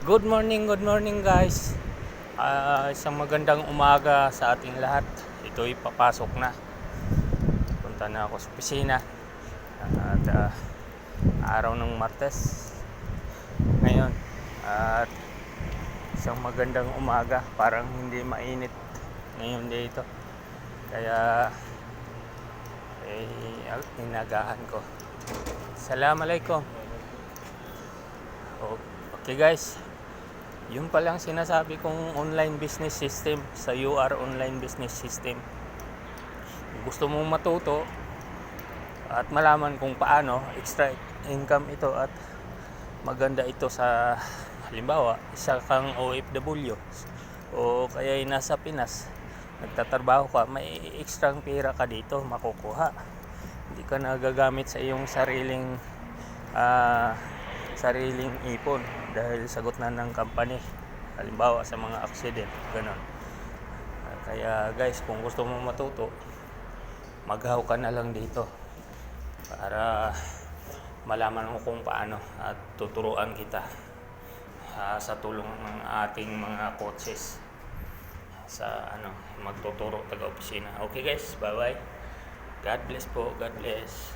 Good morning guys. Isang magandang umaga sa ating lahat. Ito'y papasok na. Punta na ako sa opisina. At araw ng Martes ngayon. At isang magandang umaga. Parang hindi mainit ngayon dito. Kaya inagahan ko. Assalamualaikum. Okay guys. Yun palang sinasabi kong online business system sa UR online business system. Kung gusto mong matuto at malaman kung paano extra income ito at maganda ito sa halimbawa isa kang OFW o kaya nasa Pinas nagtatrabaho ka, may extra pera ka dito makukuha. Hindi ka nagagamit sa iyong sariling ipon dahil sagot na ng company halimbawa sa mga accident ganon. Kaya guys, kung gusto mo matuto, maghaw ka na lang dito para malaman mo kung paano at tuturuan kita sa tulong ng ating mga coaches sa magtuturo taga opisina. Okay guys, bye bye. God bless po, God bless.